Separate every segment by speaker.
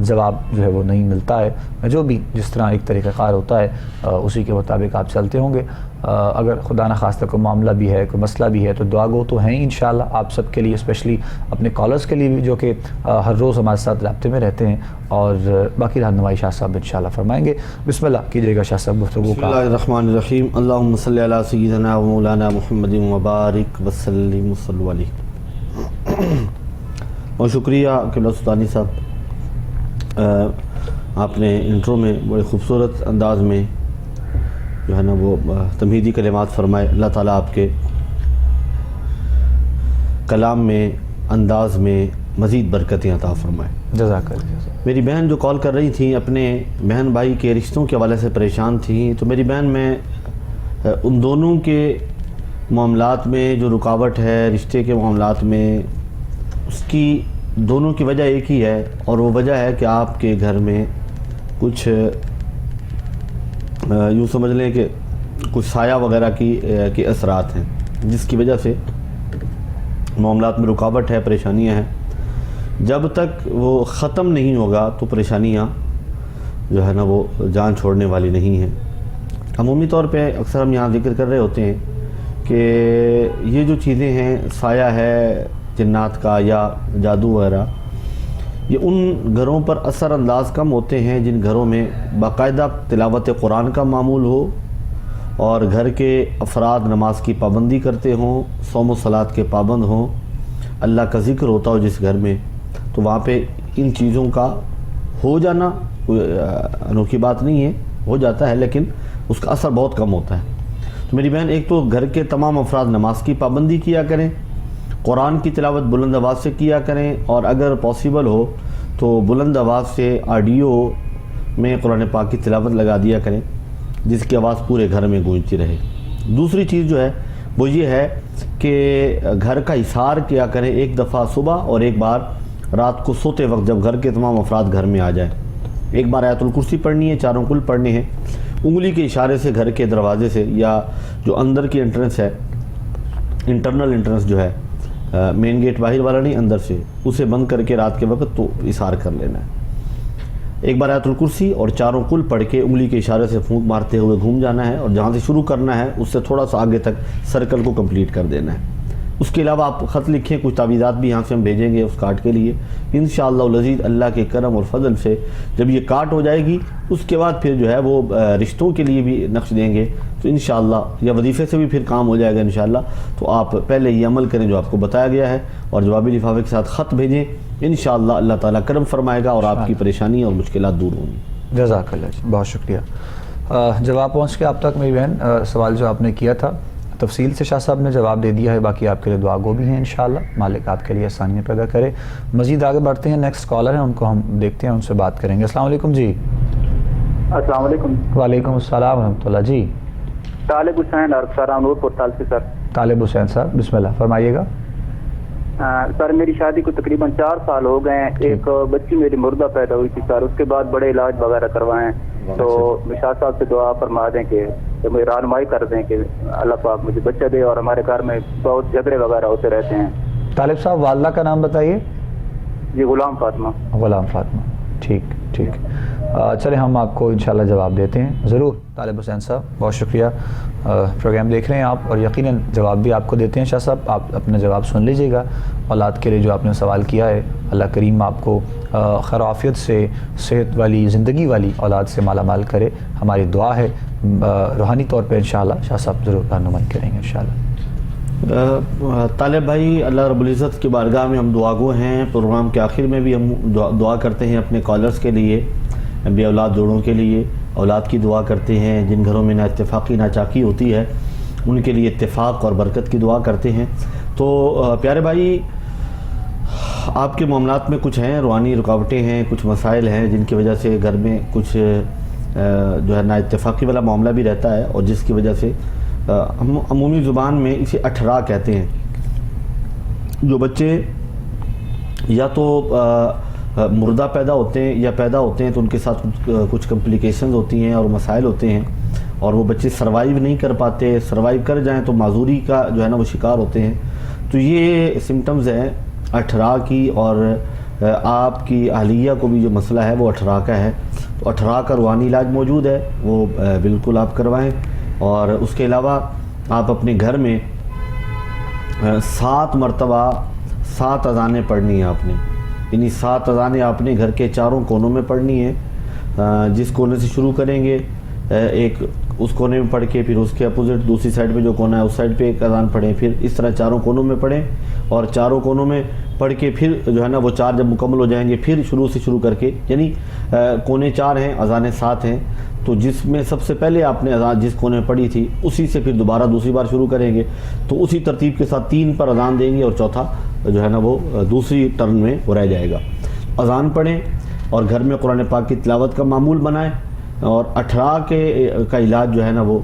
Speaker 1: جواب جو ہے وہ نہیں ملتا ہے. جو بھی جس طرح ایک طریقہ کار ہوتا ہے اسی کے مطابق آپ چلتے ہوں گے. اگر خدا نخواستہ کوئی معاملہ بھی ہے, کوئی مسئلہ بھی ہے, تو دعا گو تو ہیں انشاءاللہ آپ سب کے لیے, اسپیشلی اپنے کالرز کے لیے بھی جو کہ ہر روز ہمارے ساتھ رابطے میں رہتے ہیں. اور باقی رہنمائی شاہ صاحب انشاءاللہ فرمائیں گے. بسم اللہ کیجیے گا شاہ صاحب گفتگو
Speaker 2: بسم
Speaker 1: کا.
Speaker 2: اللہ الرحمن الرحیم. اللہم صلی علی سیدنا و مولانا محمد وبارک وسلم وصلو علیہ. اور شکریہ قبلہ سلطانی صاحب, آپ نے انٹرو میں بڑے خوبصورت انداز میں جو ہے نا وہ تمہیدی کلمات فرمائے. اللہ تعالیٰ آپ کے کلام میں, انداز میں مزید برکتیں عطا فرمائے.
Speaker 1: جزاک اللہ.
Speaker 2: میری بہن جو کال کر رہی تھیں اپنے بہن بھائی کے رشتوں کے حوالے سے پریشان تھیں, تو میری بہن میں ان دونوں کے معاملات میں جو رکاوٹ ہے رشتے کے معاملات میں, اس کی دونوں کی وجہ ایک ہی ہے, اور وہ وجہ ہے کہ آپ کے گھر میں کچھ یوں سمجھ لیں کہ کچھ سایہ وغیرہ کے اثرات ہیں, جس کی وجہ سے معاملات میں رکاوٹ ہے, پریشانیاں ہیں. جب تک وہ ختم نہیں ہوگا تو پریشانیاں جو ہے نا وہ جان چھوڑنے والی نہیں ہیں. عمومی طور پہ اکثر ہم یہاں ذکر کر رہے ہوتے ہیں کہ یہ جو چیزیں ہیں, سایہ ہے جنات کا یا جادو وغیرہ, یہ ان گھروں پر اثر انداز کم ہوتے ہیں جن گھروں میں باقاعدہ تلاوت قرآن کا معمول ہو, اور گھر کے افراد نماز کی پابندی کرتے ہوں, صوم و صلات کے پابند ہوں, اللہ کا ذکر ہوتا ہو جس گھر میں, تو وہاں پہ ان چیزوں کا ہو جانا کوئی انوکھی بات نہیں ہے, ہو جاتا ہے لیکن اس کا اثر بہت کم ہوتا ہے. تو میری بہن, ایک تو گھر کے تمام افراد نماز کی پابندی کیا کریں, قرآن کی تلاوت بلند آواز سے کیا کریں, اور اگر پاسبل ہو تو بلند آواز سے آڈیو میں قرآن پاک کی تلاوت لگا دیا کریں, جس کی آواز پورے گھر میں گونجتی رہے. دوسری چیز جو ہے وہ یہ ہے کہ گھر کا احاطہ کیا کریں, ایک دفعہ صبح اور ایک بار رات کو سوتے وقت, جب گھر کے تمام افراد گھر میں آ جائیں. ایک بار آیت الکرسی پڑھنی ہے, چاروں کل پڑھنے ہیں, انگلی کے اشارے سے گھر کے دروازے سے یا جو اندر کی انٹرنس ہے, انٹرنل انٹرنس جو ہے, مین گیٹ باہر والا نہیں, اندر سے, اسے بند کر کے رات کے وقت تو اثار کر لینا ہے. ایک بار آیت الکرسی اور چاروں کل پڑھ کے انگلی کے اشارے سے پھونک مارتے ہوئے گھوم جانا ہے, اور جہاں سے شروع کرنا ہے اس سے تھوڑا سا آگے تک سرکل کو کمپلیٹ کر دینا ہے. اس کے علاوہ آپ خط لکھیں, کچھ تعویذات بھی یہاں سے ہم بھیجیں گے اس کارڈ کے لیے انشاءاللہ العزیز. اللہ کے کرم اور فضل سے جب یہ کارڈ ہو جائے گی, اس کے بعد پھر جو ہے وہ رشتوں کے لیے بھی نقش دیں گے, تو انشاءاللہ یا وظیفے سے بھی پھر کام ہو جائے گا انشاءاللہ. تو آپ پہلے یہ عمل کریں جو آپ کو بتایا گیا ہے, اور جوابی لفافے کے ساتھ خط بھیجیں, انشاءاللہ اللہ تعالیٰ کرم فرمائے گا اور آپ کی پریشانی اور مشکلات دور ہوں گی.
Speaker 1: جزاک اللہ جی, بہت شکریہ. جواب پہنچ کے آپ تک میری بہن. سوال جو آپ نے کیا تھا تفصیل سے شاہ صاحب نے جواب دے دیا ہے. باقی آپ کے لیے دعا گو بھی ہیں انشاءاللہ, مالک آپ کے لیے آسانیاں پیدا کرے. مزید آگے بڑھتے ہیں, نیکسٹ کالر ہیں, ان کو ہم دیکھتے ہیں, ان سے بات کریں گے. السلام علیکم جی.
Speaker 3: السلام علیکم.
Speaker 1: وعلیکم السلام ورحمۃ اللہ. جی
Speaker 3: طالب حسین نور پورتال سے سر.
Speaker 1: طالب حسین صاحب بسم اللہ فرمائیے گا.
Speaker 3: سر میری شادی کو تقریباً 4 سال ہو گئے ہیں. ایک بچی میری مردہ پیدا ہوئی تھی سر, اس کے بعد بڑے علاج وغیرہ کروائے ہیں, تو شاہ صاحب سے دعا فرما دیں کہ مجھے رہنمائی کر دیں کہ اللہ پاک مجھے بچہ دے, اور ہمارے گھر میں بہت جھگڑے وغیرہ ہوتے رہتے ہیں.
Speaker 1: طالب صاحب والدہ کا نام بتائیے.
Speaker 3: جی غلام فاطمہ.
Speaker 1: غلام فاطمہ, ٹھیک ٹھیک. چلیں ہم آپ کو انشاءاللہ جواب دیتے ہیں ضرور. طالب حسین صاحب بہت شکریہ, پروگرام دیکھ رہے ہیں آپ, اور یقیناً جواب بھی آپ کو دیتے ہیں. شاہ صاحب آپ اپنا جواب سن لیجئے گا. اولاد کے لیے جو آپ نے سوال کیا ہے, اللہ کریم آپ کو خیر و عافیت سے, صحت والی, زندگی والی اولاد سے مالا مال کرے. ہماری دعا ہے, روحانی طور پہ انشاءاللہ شاہ صاحب ضرور رہنمائی کریں گے انشاءاللہ.
Speaker 2: طالب بھائی, اللہ رب العزت کی بارگاہ میں ہم دعا گو ہیں. پروگرام کے آخر میں بھی ہم دعا کرتے ہیں اپنے کالرز کے لیے, بے اولاد جوڑوں کے لیے اولاد کی دعا کرتے ہیں. جن گھروں میں نا اتفاقی نا چاکی ہوتی ہے ان کے لیے اتفاق اور برکت کی دعا کرتے ہیں. تو پیارے بھائی, آپ کے معاملات میں کچھ ہیں, روحانی رکاوٹیں ہیں, کچھ مسائل ہیں جن کی وجہ سے گھر میں کچھ جو ہے نا اتفاقی والا معاملہ بھی رہتا ہے, اور جس کی وجہ سے ہم عمومی زبان میں اسے اٹھرا کہتے ہیں. جو بچے یا تو مردہ پیدا ہوتے ہیں یا پیدا ہوتے ہیں تو ان کے ساتھ کچھ کمپلیکیشنز ہوتی ہیں اور مسائل ہوتے ہیں, اور وہ بچے سروائیو نہیں کر پاتے, سروائیو کر جائیں تو معذوری کا جو ہے نا وہ شکار ہوتے ہیں. تو یہ سمٹمز ہیں اٹھرا کی اور آپ کی اہلیہ کو بھی جو مسئلہ ہے وہ 18 کا ہے، تو 18 کا روحانی علاج موجود ہے، وہ بالکل آپ کروائیں۔ اور اس کے علاوہ آپ اپنے گھر میں 7 مرتبہ 7 اذانیں پڑھنی ہیں آپ نے، یعنی 7 اذانیں آپ نے گھر کے چاروں کونوں میں پڑھنی ہیں۔ جس کونے سے شروع کریں گے ایک اس کونے میں پڑھ کے، پھر اس کے اپوزٹ دوسری سائڈ پہ جو کونا ہے اس سائڈ پہ ایک اذان پڑھیں، پھر اس طرح چاروں کونوں میں پڑھیں، اور چاروں کونوں میں پڑھ کے پھر جو ہے نا وہ 4 جب مکمل ہو جائیں گے پھر شروع سے شروع کر کے، یعنی کونے 4 ہیں، اذانیں 7 ہیں، تو جس میں سب سے پہلے آپ نے اذان جس کونے میں پڑھی تھی اسی سے پھر دوبارہ دوسری بار شروع کریں گے، تو اسی ترتیب کے ساتھ 3 پر اذان دیں گے، اور چوتھا جو ہے نا وہ دوسری ٹرن میں وہ رہ جائے گا۔ اذان پڑھیں اور گھر میں قرآن پاک کی تلاوت کا معمول بنائیں، اور 18 کا علاج جو ہے نا وہ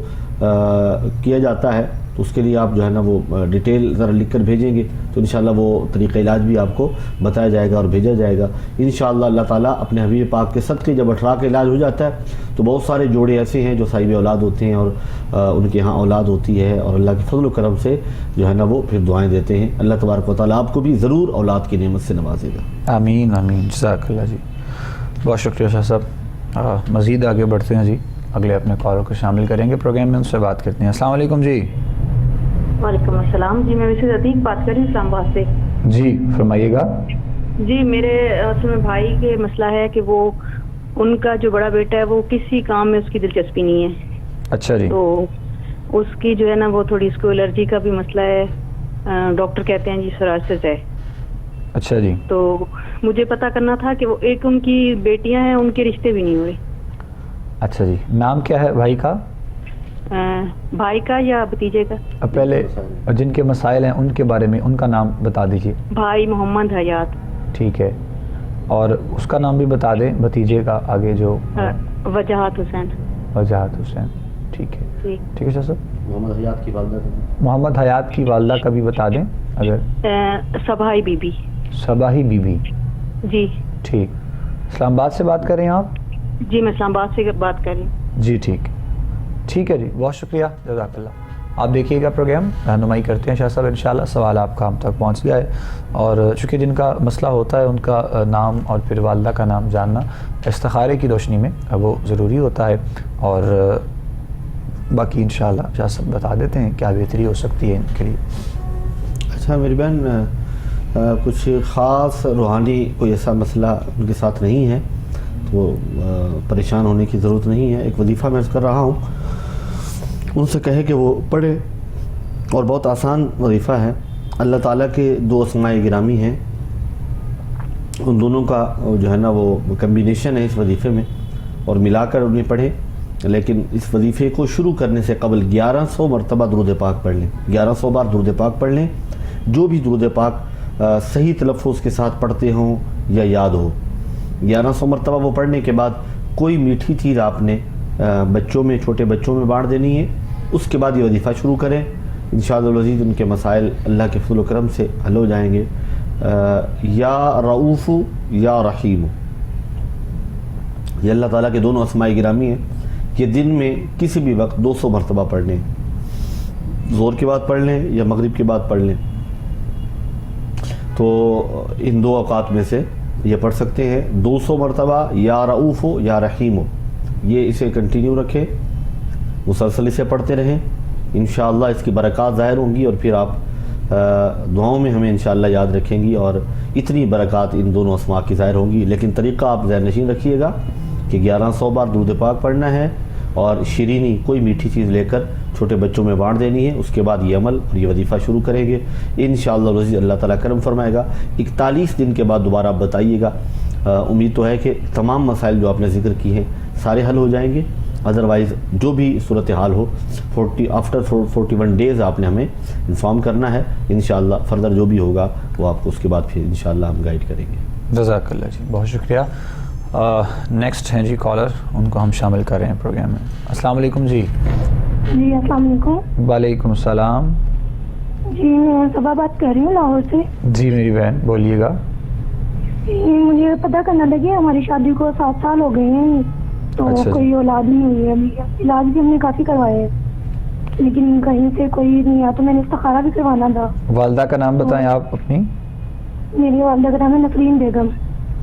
Speaker 2: کیا جاتا ہے، تو اس کے لیے آپ جو ہے نا وہ ڈیٹیل ذرا لکھ کر بھیجیں گے تو انشاءاللہ وہ طریقہ علاج بھی آپ کو بتایا جائے گا اور بھیجا جائے گا انشاءاللہ۔ اللہ تعالیٰ اپنے حبیب پاک کے صدقے جب 18 کا علاج ہو جاتا ہے تو بہت سارے جوڑے ایسے ہیں جو صاحب اولاد ہوتے ہیں اور ان کے ہاں اولاد ہوتی ہے، اور اللہ کے فضل و کرم سے جو ہے نا وہ پھر دعائیں دیتے ہیں۔ اللہ تبارک و تعالیٰ آپ کو بھی ضرور اولاد کی نعمت سے نوازے گا۔
Speaker 1: آمین آمین، جزاک اللہ جی، بہت شکریہ شاہ صاحب۔ مزید آگے بڑھتے ہیں جی، اگلے اپنے کالر کو شامل کریں گے پروگرام میں، ان سے بات کرتے ہیں۔ السلام علیکم جی۔
Speaker 4: وعلیکم السلام جی، میں ویسے عتیق بات کر رہی ہوں اسلام آباد سے۔
Speaker 1: جی فرمائیے گا۔
Speaker 4: جی میرے اصل میں بھائی کے مسئلہ ہے کہ وہ ان کا جو بڑا بیٹا ہے وہ کسی کام میں اس کی دلچسپی نہیں ہے۔
Speaker 1: اچھا جی۔
Speaker 4: تو اس کی جو ہے نا وہ تھوڑی اس کو الرجی کا بھی مسئلہ ہے، ڈاکٹر کہتے ہیں جی سورائسس ہے۔
Speaker 1: اچھا جی۔
Speaker 4: تو مجھے پتا کرنا تھا کہ وہ ایک ان کی بیٹیاں ہیں، ان کے رشتے بھی نہیں ہوئے۔
Speaker 1: اچھا جی، نام کیا ہے بھائی کا؟
Speaker 4: بھائی کا یا بھتیجے کا؟
Speaker 1: پہلے جن کے مسائل ہیں ان کے بارے میں ان کا نام بتا دیجیے۔
Speaker 4: بھائی محمد حیات۔
Speaker 1: ٹھیک ہے، اور اس کا نام بھی بتا دیں بھتیجے کا آگے جو۔
Speaker 4: وجاہت حسین۔
Speaker 1: وجاہت حسین، ٹھیک ہے ٹھیک ہے شاہ صاحب۔
Speaker 2: محمد حیات کی والدہ کا،
Speaker 1: محمد حیات کی والدہ کا بھی بتا دیں اگر۔
Speaker 4: صباحی بی بی۔
Speaker 1: صباحی بی بی،
Speaker 4: جی
Speaker 1: ٹھیک۔ اسلام آباد سے بات کر رہے ہیں آپ؟
Speaker 4: جی میں اسلام آباد سے بات کر رہی ہوں۔
Speaker 1: جی ٹھیک ہے جی، بہت شکریہ، جزاک اللہ۔ آپ دیکھیے گا پروگرام، رہنمائی کرتے ہیں شاہ صاحب انشاءاللہ، سوال آپ کا ہم تک پہنچ گیا ہے، اور چونکہ جن کا مسئلہ ہوتا ہے ان کا نام اور پھر والدہ کا نام جاننا استخارے کی روشنی میں وہ ضروری ہوتا ہے، اور باقی انشاءاللہ شاہ صاحب بتا دیتے ہیں کیا بہتری ہو سکتی ہے ان کے لیے۔
Speaker 2: اچھا میری بہن، کچھ خاص روحانی کوئی ایسا مسئلہ ان کے ساتھ نہیں ہے تو پریشان ہونے کی ضرورت نہیں ہے۔ ایک وظیفہ میں کر رہا ہوں، ان سے کہے کہ وہ پڑھے، اور بہت آسان وظیفہ ہے۔ اللہ تعالیٰ کے 2 اسماء گرامی ہیں، ان دونوں کا جو ہے نا وہ کمبینیشن ہے اس وظیفے میں، اور ملا کر انہیں پڑھیں، لیکن اس وظیفے کو شروع کرنے سے قبل 1100 مرتبہ درود پاک پڑھ لیں، 1100 بار درود پاک پڑھ لیں۔ جو بھی درود پاک صحیح تلفظ کے ساتھ پڑھتے ہوں یا یاد ہو، 1100 مرتبہ وہ پڑھنے کے بعد کوئی میٹھی چیز آپ نے بچوں میں، چھوٹے بچوں میں بانٹ دینی ہے، اس کے بعد یہ وظیفہ شروع کریں، انشاءاللہ العزیز ان کے مسائل اللہ کے فضل و کرم سے حل ہو جائیں گے۔ یا رؤوف یا رحیم، یہ اللہ تعالیٰ کے دونوں اسماء گرامی ہیں، یہ دن میں کسی بھی وقت 200 مرتبہ پڑھ لیں، زور کے بعد پڑھ لیں یا مغرب کے بعد پڑھ لیں، تو ان 2 اوقات میں سے یہ پڑھ سکتے ہیں 200 مرتبہ یا رؤوف ہو یا رحیم ہو۔ یہ اسے کنٹینیو رکھیں، مسلسل اسے پڑھتے رہیں، انشاءاللہ اس کی برکات ظاہر ہوں گی، اور پھر آپ دعاؤں میں ہمیں انشاءاللہ یاد رکھیں گی، اور اتنی برکات ان دونوں اسماء کی ظاہر ہوں گی۔ لیکن طریقہ آپ ذہن نشین رکھیے گا کہ 1100 بار درود پاک پڑھنا ہے، اور شیرینی کوئی میٹھی چیز لے کر چھوٹے بچوں میں بانٹ دینی ہے، اس کے بعد یہ عمل اور یہ وظیفہ شروع کریں گے انشاءاللہ العزیز، اللہ تعالیٰ کرم فرمائے گا۔ 41 دن کے بعد دوبارہ آپ بتائیے گا، امید تو ہے کہ تمام مسائل جو آپ نے ذکر کی ہیں سارے حل ہو جائیں گے، ادروائز جو بھی صورتحال ہو آفٹر 41 ڈیز آپ نے ہمیں انفارم کرنا ہے، انشاءاللہ فردر جو بھی ہوگا وہ آپ کو اس کے بعد پھر انشاءاللہ ہم گائیڈ کریں گے۔
Speaker 1: جزاک اللہ جی، بہت شکریہ۔ نیکسٹ ہیں جی کالر، ان کو ہم شامل کر رہے ہیں پروگرام میں۔ السلام علیکم جی۔
Speaker 5: جی السلام علیکم۔
Speaker 1: وعلیکم السلام۔
Speaker 5: جی میں صبح بات کر رہی ہوں لاہور سے۔
Speaker 1: جی میری بہن بولیے گا۔
Speaker 5: مجھے پتہ کرنا لگے، ہماری شادی کو 7 سال ہو گئے ہیں، تو
Speaker 1: اچھا
Speaker 5: کوئی اولاد نہیں ہوئی ہے ابھی۔ علاج بھی ہم نے کافی کروائے ہیں لیکن کہیں سے کوئی نہیں آیا، تو میں نے استخارہ بھی کروانا تھا۔
Speaker 1: والدہ کا نام بتائیں آپ اپنی۔
Speaker 5: میری والدہ کا نام ہے نسرین بیگم۔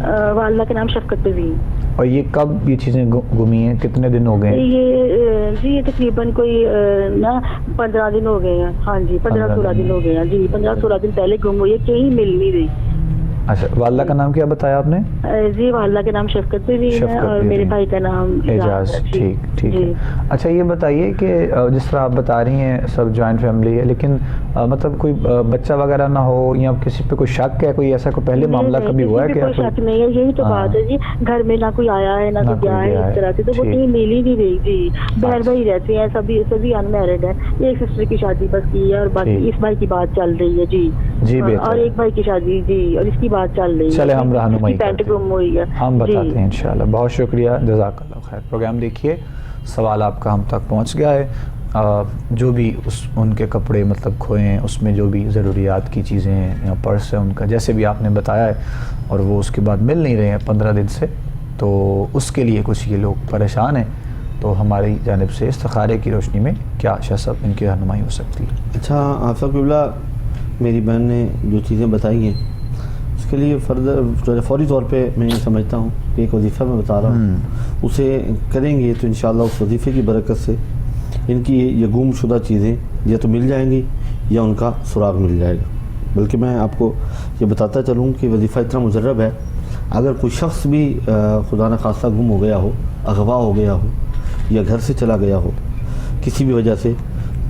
Speaker 6: والدہ کا نام شفقت پروین.
Speaker 1: اور یہ کب یہ چیزیں گمی ہیں, کتنے دن ہو گئے ہیں؟
Speaker 6: یہ تقریباً کوئی نا 15 دن ہو گئے ہیں. ہاں جی 15-16 دن ہو گئے ہیں جی. 15-16 دن پہلے گم ہوئی ہے, کہیں مل نہیں رہی.
Speaker 1: اچھا, والدہ کا نام کیا بتایا آپ نے؟
Speaker 6: جی والدہ کا نام شفقت پروین ہے اور میرے بھائی کا نام
Speaker 1: اعجاز. ٹھیک ہے. اچھا یہ بتائیے کہ جس طرح آپ بتا رہی ہیں سب جوائنٹ فیملی ہے, لیکن مطلب کوئی بچہ وغیرہ نہ ہو یا کسی پہ کوئی شک ہے, کوئی ایسا کوئی پہلے معاملہ کبھی ہوا ہے؟
Speaker 6: کوئی شک نہیں ہے, یہی تو بات ہے جی. گھر میں نہ کوئی آیا ہے نہ کوئی گیا ہے اس طرح سے, تو وہ کہیں مل ہی نہیں رہی جی. بہن بھائی رہتے ہیں, سبھی ان میرڈ ہیں. ایک سسٹر کی شادی بس کی ہے اور باقی اس بھائی کی بات چل رہی ہے جی. اور ایک بھائی کی شادی جی اور اس کی بات چل رہی ہے.
Speaker 1: چلے ہم رہنمائی کرتے
Speaker 6: ہیں,
Speaker 1: ہم بتاتے ہیں انشاءاللہ. بہت شکریہ, جزاک اللہ خیر. پروگرام دیکھیے, سوال آپ کا ہم تک پہنچ گیا ہے. جو بھی ان کے کپڑے مطلب کھوئے ہیں, اس میں جو بھی ضروریات کی چیزیں ہیں یا پرس ہے ان کا, جیسے بھی آپ نے بتایا ہے, اور وہ اس کے بعد مل نہیں رہے ہیں 15 دن سے, تو اس کے لیے کچھ یہ لوگ پریشان ہیں. تو ہماری جانب سے استخارے کی روشنی میں کیا شاہ ان کی رہنمائی ہو سکتی ہے؟
Speaker 2: اچھا آفا قبلہ, میری بہن نے جو چیزیں بتائی ہیں اس کے لیے فوری طور پہ میں یہ سمجھتا ہوں کہ ایک وظیفہ میں بتا رہا ہوں, اسے کریں گے تو انشاءاللہ اس وظیفے کی برکت سے ان کی یہ گم شدہ چیزیں یا تو مل جائیں گی یا ان کا سراغ مل جائے گا. بلکہ میں آپ کو یہ بتاتا چلوں کہ وظیفہ اتنا مجرب ہے, اگر کوئی شخص بھی خدا نخواستہ گم ہو گیا ہو, اغوا ہو گیا ہو یا گھر سے چلا گیا ہو کسی بھی وجہ سے,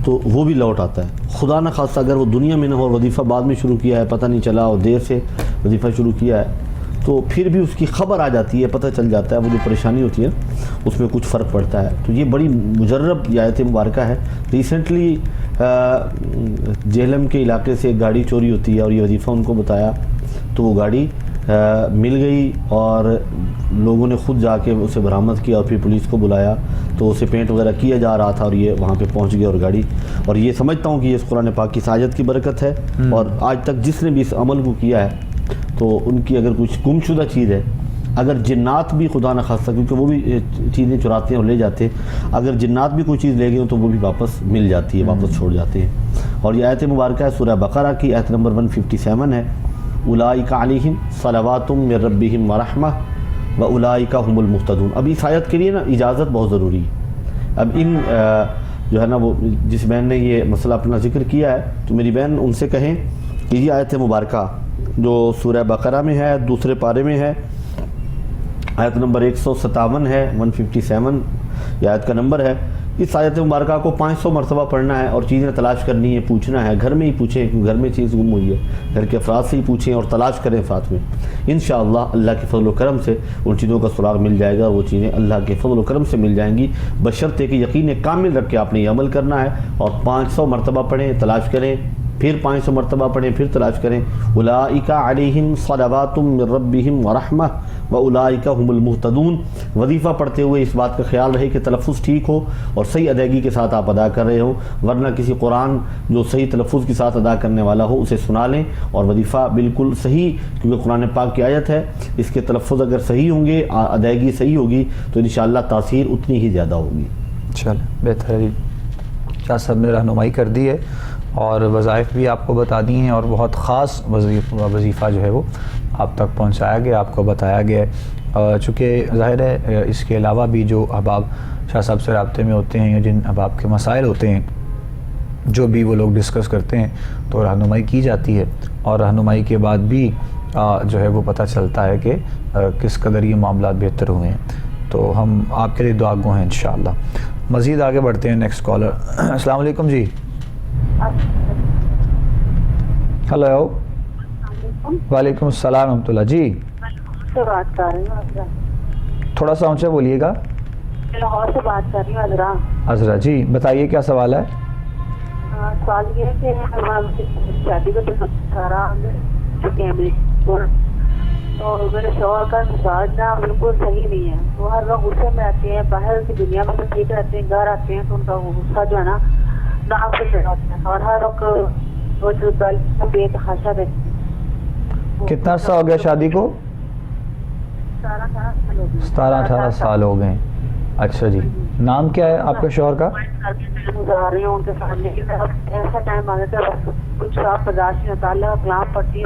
Speaker 2: تو وہ بھی لوٹ آتا ہے. خدا نخواستہ اگر وہ دنیا میں نہ ہو, وظیفہ بعد میں شروع کیا ہے, پتہ نہیں چلا اور دیر سے وظیفہ شروع کیا ہے, تو پھر بھی اس کی خبر آ جاتی ہے, پتہ چل جاتا ہے, وہ جو پریشانی ہوتی ہے اس میں کچھ فرق پڑتا ہے. تو یہ بڑی مجرب یہ آیت مبارکہ ہے. ریسنٹلی جہلم کے علاقے سے ایک گاڑی چوری ہوتی ہے اور یہ وظیفہ ان کو بتایا, تو وہ گاڑی مل گئی اور لوگوں نے خود جا کے اسے برآمد کیا اور پھر پولیس کو بلایا, تو اسے پینٹ وغیرہ کیا جا رہا تھا اور یہ وہاں پہ پہنچ گیا اور گاڑی. اور یہ سمجھتا ہوں کہ یہ اس قرآن پاک کی سعادت کی برکت ہے, اور آج تک جس نے بھی اس عمل کو کیا ہے تو ان کی اگر کچھ گم شدہ چیز ہے, اگر جنات بھی خدا نہ خواستہ, کیونکہ وہ بھی چیزیں چراتے ہیں اور لے جاتے ہیں, اگر جنات بھی کوئی چیز لے گئے تو وہ بھی واپس مل جاتی ہے, واپس چھوڑ جاتے ہیں. اور یہ آیت مبارکہ ہے سورہ بقرہ کی, آیت نمبر 157 ہے. اولئک علیہم صلوات من ربہم ورحمہ واولئک هم المہتدون. اب اس آیت کے لیے نا اجازت بہت ضروری ہے. اب ان جو ہے نا وہ جس بہن نے یہ مسئلہ اپنا ذکر کیا ہے, تو میری بہن ان سے کہیں کہ یہ آیت مبارکہ جو سورہ بقرہ میں ہے, دوسرے پارے میں ہے, آیت نمبر 157 ہے, 157 یہ آیت کا نمبر ہے. اس آیت مبارکہ کو 500 مرتبہ پڑھنا ہے اور چیزیں تلاش کرنی ہے, پوچھنا ہے, گھر میں ہی پوچھیں, کیونکہ گھر میں چیز گم ہوئی ہے, گھر کے افراد سے ہی پوچھیں اور تلاش کریں ساتھ میں. انشاءاللہ اللہ کے فضل و کرم سے ان چیزوں کا سراغ مل جائے گا, وہ چیزیں اللہ کے فضل و کرم سے مل جائیں گی, بشرطے کہ یقین کامل رکھ کے آپ نے یہ عمل کرنا ہے. اور 500 مرتبہ پڑھیں, تلاش کریں, پھر 500 مرتبہ پڑھیں, پھر تلاش کریں. اولئک علیہم صلوات من ربہم ورحمہ واولئک هم المہتدون. وظیفہ پڑھتے ہوئے اس بات کا خیال رہے کہ تلفظ ٹھیک ہو اور صحیح ادائیگی کے ساتھ آپ ادا کر رہے ہو, ورنہ کسی قرآن جو صحیح تلفظ کے ساتھ ادا کرنے والا ہو اسے سنا لیں, اور وظیفہ بالکل صحیح, کیونکہ قرآن پاک کی آیت ہے, اس کے تلفظ اگر صحیح ہوں گے, ادائیگی صحیح ہوگی, تو انشاءاللہ تاثیر اتنی ہی زیادہ ہوگی.
Speaker 1: چلیں بہتر ہے, کیا سب نے رہنمائی کر دی ہے اور وظائف بھی آپ کو بتا دی ہیں, اور بہت خاص وظیفہ جو ہے وہ آپ تک پہنچایا گیا, آپ کو بتایا گیا ہے. چونکہ ظاہر ہے اس کے علاوہ بھی جو احباب شاہ صاحب سے رابطے میں ہوتے ہیں, یا جن احباب کے مسائل ہوتے ہیں, جو بھی وہ لوگ ڈسکس کرتے ہیں, تو رہنمائی کی جاتی ہے, اور رہنمائی کے بعد بھی جو ہے وہ پتہ چلتا ہے کہ کس قدر یہ معاملات بہتر ہوئے ہیں. تو ہم آپ کے لیے دعا گو ہیں انشاءاللہ. مزید آگے بڑھتے ہیں. Next caller. السلام علیکم جی. ہلو. وعلیکم السلام ورحمۃ اللہ. جی
Speaker 6: بات کر رہی ہوں,
Speaker 1: تھوڑا سا اونچا بولیے گا.
Speaker 6: لاہور سے بات کر رہی ہوں عذرا.
Speaker 1: عذرا جی بتائیے کیا سوال ہے؟
Speaker 6: سوال یہ ہے کہ شادی کو تو میرے شوہر کا مزاج نا بالکل صحیح نہیں ہے, وہ ہر وقت غصے میں آتے ہیں, باہر کی دنیا میں ٹھیک رہتے ہیں, گھر آتے ہیں تو ان کا غصہ جو ہے نا ناک سے چڑھاتے ہیں, اور ہر وقت وہ جو بے تحاشا رہتے ہیں.
Speaker 1: کتنا عرصہ ہو گیا شادی کو؟ 17-18 سال ہو گئے. اچھا جی, نام کیا ہے آپ کے شوہر کا؟
Speaker 6: گزار رہی ہوں ان کے ساتھ, لیکن ایسا ٹائم آ جاتا ہے کچھ آپ برداشت نہیں ہوتا. اللہ کلام پڑھتی ہے,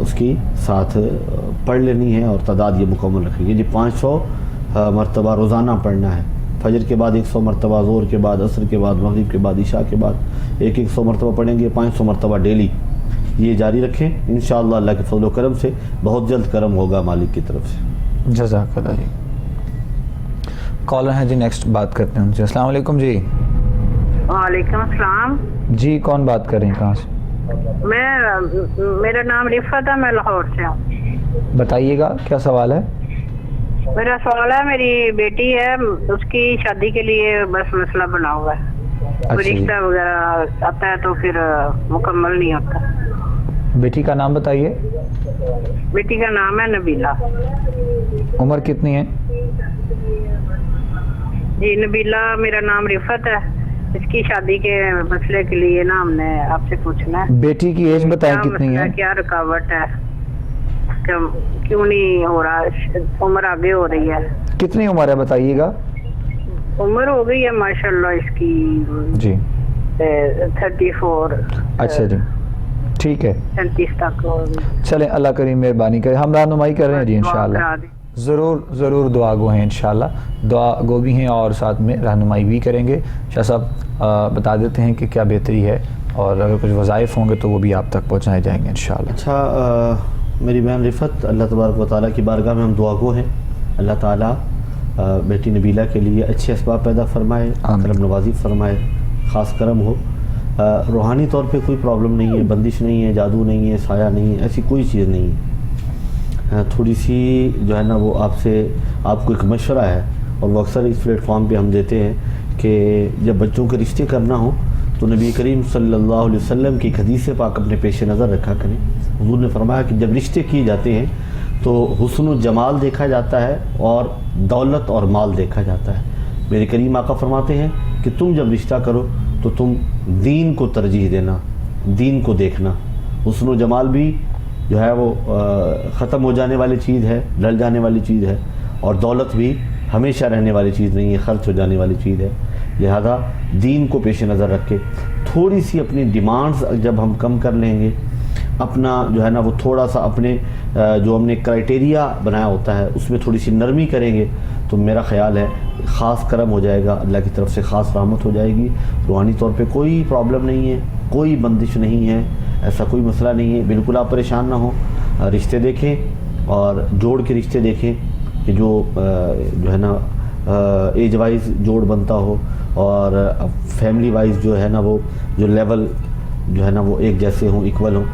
Speaker 2: اس کی ساتھ پڑھ لینی ہے اور تعداد یہ مکمل رکھیں گے جی 500 مرتبہ روزانہ پڑھنا ہے. فجر کے بعد 100 مرتبہ, ظہر کے بعد, عصر کے بعد, مغرب کے بعد, عشاء کے بعد 100 مرتبہ پڑھیں گے, 500 مرتبہ ڈیلی. یہ جاری رکھیں, انشاءاللہ اللہ کے فضل و کرم سے بہت جلد کرم ہوگا مالک کی طرف سے.
Speaker 1: جزاک اللہ جی. کالر ہیں جی, نیکسٹ بات کرتے ہیں ان سے. السلام علیکم جی.
Speaker 7: وعلیکم السلام
Speaker 1: جی کون بات کر رہے ہیں, کہاں سے؟
Speaker 7: میرا نام رفت ہے, میں لاہور سے ہوں.
Speaker 1: بتائیے گا کیا سوال ہے.
Speaker 7: میرا سوال ہے, میری بیٹی ہے, اس کی شادی کے لیے بس مسئلہ بنا ہوا ہے. کوئی
Speaker 1: جی.
Speaker 7: رشتہ وغیرہ آتا ہے تو پھر مکمل نہیں ہوتا.
Speaker 1: بیٹی کا نام بتائیے.
Speaker 7: بیٹی کا نام ہے نبیلہ.
Speaker 1: عمر کتنی ہے؟
Speaker 7: جی نبیلہ, میرا نام رفت ہے. اس کی شادی کے مسئلے کے لیے نا ہم نے آپ سے پوچھنا ہے.
Speaker 1: بیٹی کی ایج بتائیں کتنی ہے؟
Speaker 7: کیا رکاوٹ ہے, کیوں نہیں ہو رہا, عمر آگے ہو رہی ہے.
Speaker 1: کتنی عمر ہے بتائیے گا.
Speaker 7: عمر ہو گئی ہے ماشاءاللہ اس کی
Speaker 1: جی
Speaker 7: 34.
Speaker 1: اچھا جی ٹھیک ہے,
Speaker 7: 37 تک.
Speaker 1: چلیں اللہ کریم مہربانی کرے, ہم رہنمائی کر رہے ہیں جی انشاءاللہ. ضرور دعا گو ہیں انشاءاللہ, دعا گو بھی ہیں اور ساتھ میں رہنمائی بھی کریں گے. شاہ صاحب بتا دیتے ہیں کہ کیا بہتری ہے, اور اگر کچھ وظائف ہوں گے تو وہ بھی آپ تک پہنچائے جائیں گے انشاءاللہ.
Speaker 2: اچھا میری بہن رفت, اللہ تبارک و تعالیٰ کی بارگاہ میں ہم دعا گو ہیں. اللہ تعالیٰ بیٹی نبیلہ کے لیے اچھے اسباب پیدا فرمائے, کرم نوازی فرمائے, خاص کرم ہو. روحانی طور پہ کوئی پرابلم نہیں ہے, بندش نہیں ہے, جادو نہیں ہے, سایہ نہیں ہے, ایسی کوئی چیز نہیں ہے. تھوڑی سی جو ہے نا وہ آپ کو ایک مشورہ ہے, اور وہ اکثر اس پلیٹ فارم پہ ہم دیتے ہیں کہ جب بچوں کے رشتے کرنا ہو تو نبی کریم صلی اللہ علیہ وسلم کی ایک حدیث پاک اپنے پیش نظر رکھا کریں. حضور نے فرمایا کہ جب رشتے کیے جاتے ہیں تو حسن و جمال دیکھا جاتا ہے اور دولت اور مال دیکھا جاتا ہے. میرے کریم آقا فرماتے ہیں کہ تم جب رشتہ کرو تو تم دین کو ترجیح دینا, دین کو دیکھنا. حسن و جمال بھی جو ہے وہ ختم ہو جانے والی چیز ہے, ڈل جانے والی چیز ہے, اور دولت بھی ہمیشہ رہنے والی چیز نہیں ہے, خرچ ہو جانے والی چیز ہے. لہذا دین کو پیش نظر رکھ کے تھوڑی سی اپنی ڈیمانڈز جب ہم کم کر لیں گے, اپنا جو ہے نا وہ تھوڑا سا اپنے جو ہم نے کرائٹیریا بنایا ہوتا ہے اس میں تھوڑی سی نرمی کریں گے تو میرا خیال ہے خاص کرم ہو جائے گا, اللہ کی طرف سے خاص رحمت ہو جائے گی. روحانی طور پہ کوئی پرابلم نہیں ہے, کوئی بندش نہیں ہے, ایسا کوئی مسئلہ نہیں ہے. بالکل آپ پریشان نہ ہوں, رشتے دیکھیں اور جوڑ کے رشتے دیکھیں کہ جو ہے نا ایج وائز جوڑ بنتا ہو, اور فیملی وائز جو ہے نا وہ جو لیول جو ہے نا وہ ایک جیسے ہوں, ایکول ہوں.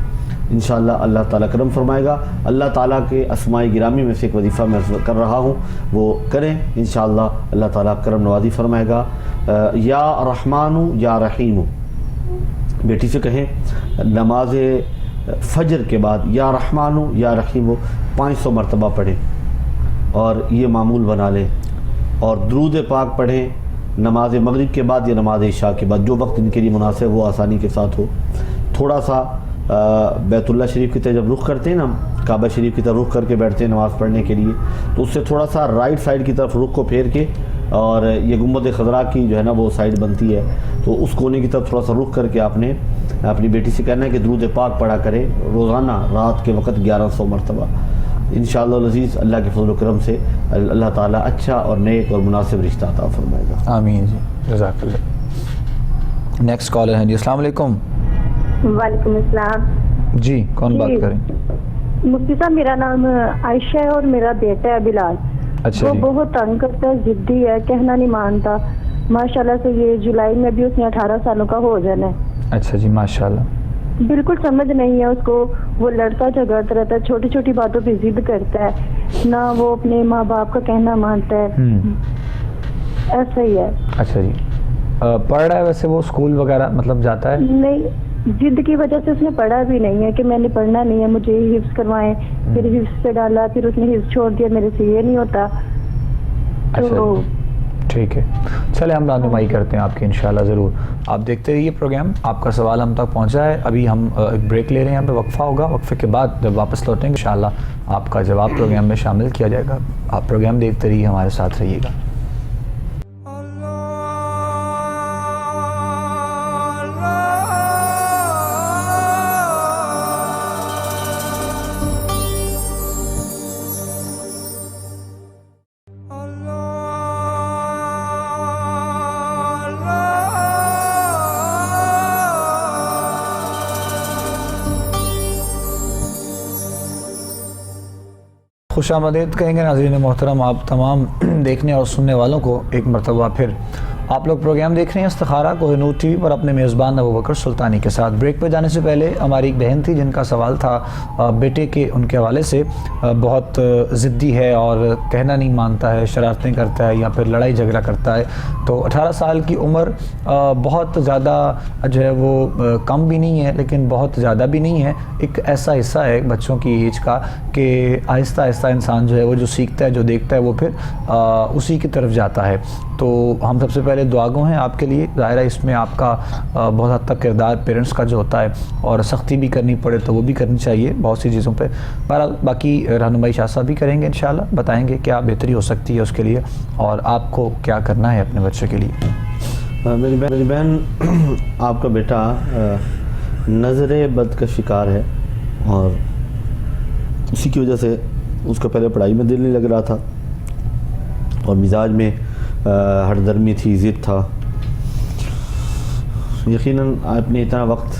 Speaker 2: انشاءاللہ اللہ تعالیٰ کرم فرمائے گا. اللہ تعالیٰ کے اسماء گرامی میں سے ایک وظیفہ میں کر رہا ہوں, وہ کریں انشاءاللہ اللہ تعالیٰ کرم نوازی فرمائے گا. یا رحمانو یا رحیمو, بیٹی سے کہیں نماز فجر کے بعد یا رحمانو یا رحیمو 500 مرتبہ پڑھیں اور یہ معمول بنا لیں. اور درود پاک پڑھیں نماز مغرب کے بعد یا نماز عشاء کے بعد, جو وقت ان کے لیے مناسب وہ آسانی کے ساتھ ہو. تھوڑا سا بیت اللہ شریف کی طرف جب رخ کرتے ہیں نا, کعبہ شریف کی طرف رخ کر کے بیٹھتے ہیں نماز پڑھنے کے لیے, تو اس سے تھوڑا سا رائٹ سائڈ کی طرف رخ کو پھیر کے, اور یہ گنبد خضراء کی جو ہے نا وہ سائڈ بنتی ہے, تو اس کونے کی طرف تھوڑا سا رخ کر کے آپ نے اپنی بیٹی سے کہنا ہے کہ درود پاک پڑھا کرے روزانہ رات کے وقت 1100 مرتبہ. انشاءاللہ العزیز اللہ کے فضل و کرم سے اللہ تعالیٰ اچھا اور نیک اور مناسب رشتہ عطا فرمائے گا.
Speaker 1: آمین جی, جزاک اللہ. نیکسٹ کالر ہیں جی. السلام علیکم.
Speaker 5: وعلیکم السلام.
Speaker 1: جی کون بات کریں؟
Speaker 5: مفتی صاحب میرا نام عائشہ ہے اور میرا بیٹا ہے بلال.
Speaker 1: اچھا
Speaker 5: وہ
Speaker 1: جی.
Speaker 5: بہت تنگ کرتا ہے, ضدی ہے, کہنا نہیں مانتا. ماشاءاللہ سے یہ جولائی میں بھی اس نے 18 سالوں کا ہو جانا ہے.
Speaker 1: اچھا جی ماشاءاللہ.
Speaker 5: بالکل سمجھ نہیں ہے اس کو, وہ لڑتا جھگڑتا رہتا ہے, چھوٹی چھوٹی باتوں پہ ضد کرتا ہے, نہ وہ اپنے ماں باپ کا کہنا مانتا ہے, ایسا ہی ہے.
Speaker 1: اچھا جی. پڑھ رہا ہے ویسے وہ اسکول وغیرہ مطلب جاتا ہے؟
Speaker 5: نہیں, ضد کی وجہ سے اس نے پڑھا بھی نہیں ہے کہ میں نے پڑھنا نہیں ہے, مجھے حفظ کروائیں. پھر حفظ سے ڈالا, پھر اس نے حفظ چھوڑ دیا, میرے سے یہ نہیں ہوتا. تو
Speaker 1: ٹھیک ہے, چلے ہم رہنمائی کرتے ہیں آپ کی انشاءاللہ ضرور. آپ دیکھتے رہیے پروگرام, آپ کا سوال ہم تک پہنچا ہے. ابھی ہم ایک بریک لے رہے ہیں, یہاں پہ وقفہ ہوگا, وقفے کے بعد جب واپس لوٹیں گے انشاءاللہ آپ کا جواب پروگرام میں شامل کیا جائے گا. آپ پروگرام دیکھتے رہیے, ہمارے ساتھ رہیے گا. خوش آمدید کہیں گے ناظرین محترم آپ تمام دیکھنے اور سننے والوں کو ایک مرتبہ پھر۔ آپ لوگ پروگرام دیکھ رہے ہیں استخارہ کوہ نور ٹی وی پر اپنے میزبان ابوبکر سلطانی کے ساتھ۔ بریک پہ جانے سے پہلے ہماری ایک بہن تھی جن کا سوال تھا بیٹے کے، ان کے حوالے سے بہت ضدی ہے اور کہنا نہیں مانتا ہے، شرارتیں کرتا ہے یا پھر لڑائی جھگڑا کرتا ہے۔ تو 18 سال کی عمر بہت زیادہ جو ہے وہ کم بھی نہیں ہے لیکن بہت زیادہ بھی نہیں ہے۔ ایک ایسا حصہ ہے بچوں کی ایج کا کہ آہستہ آہستہ انسان جو ہے وہ جو سیکھتا ہے، جو دیکھتا ہے، وہ پھر اسی کی طرف جاتا ہے۔ تو ہم سب سے پہلے دعاگو ہیں آپ کے لیے۔ ظاہر ہے اس میں آپ کا بہت حد تک کردار پیرنٹس کا جو ہوتا ہے، اور سختی بھی کرنی پڑے تو وہ بھی کرنی چاہیے بہت سی چیزوں پہ۔ بہرحال باقی رہنمائی شاہ صاحب بھی کریں گے انشاءاللہ، بتائیں گے کیا بہتری ہو سکتی ہے اس کے لیے اور آپ کو کیا کرنا ہے اپنے بچے کے لیے۔
Speaker 2: میری بہن، آپ کا بیٹا نظر بد کا شکار ہے اور اسی کی وجہ سے اس کا پہلے پڑھائی میں دل نہیں لگ رہا تھا اور مزاج میں ہر درمی تھی، ضد تھا۔ یقیناً آپ نے اتنا وقت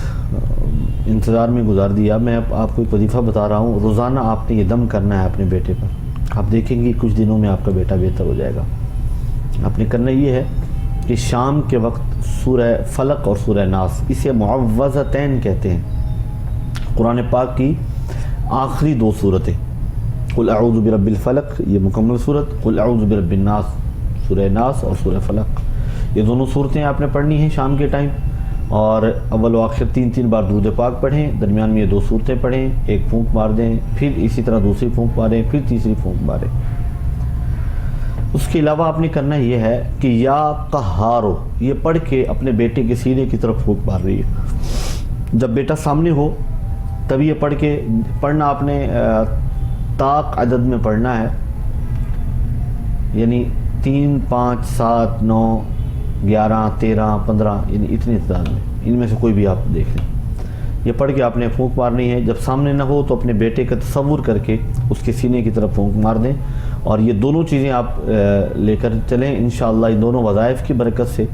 Speaker 2: انتظار میں گزار دیا۔ میں آپ کو ایک وظیفہ بتا رہا ہوں، روزانہ آپ نے یہ دم کرنا ہے اپنے بیٹے پر۔ آپ دیکھیں گے کچھ دنوں میں آپ کا بیٹا بہتر ہو جائے گا۔ آپ نے کرنا یہ ہے کہ شام کے وقت سورہ فلق اور سورہ ناس، اسے معوذتین کہتے ہیں، قرآن پاک کی آخری 2 صورتیں، قل اعوذ برب الفلق یہ مکمل صورت، قل اعوذ برب الناس سورہ ناس اور سورہ فلق، یہ دونوں صورتیں آپ نے پڑھنی ہیں شام کے ٹائم، اور اول و آخر 3 بار درود پاک پڑھیں، درمیان میں یہ 2 صورتیں پڑھیں، ایک پھونک مار دیں، پھر اسی طرح دوسری پھونک ماریں، پھر تیسری پھونک ماریں۔ اس کے علاوہ آپ نے کرنا یہ ہے کہ یا قہارو یہ پڑھ کے اپنے بیٹے کے سینے کی طرف پھونک مار رہی ہے۔ جب بیٹا سامنے ہو تب یہ پڑھنا آپ نے طاق عدد میں پڑھنا ہے، یعنی 3 5 7 9 11 13 15 یعنی اتنے تعداد میں، ان میں سے کوئی بھی آپ دیکھ لیں۔ یہ پڑھ کے آپ نے پھونک مارنی ہے۔ جب سامنے نہ ہو تو اپنے بیٹے کا تصور کر کے اس کے سینے کی طرف پھونک مار دیں، اور یہ دونوں چیزیں آپ لے کر چلیں انشاءاللہ۔ ان دونوں وظائف کی برکت سے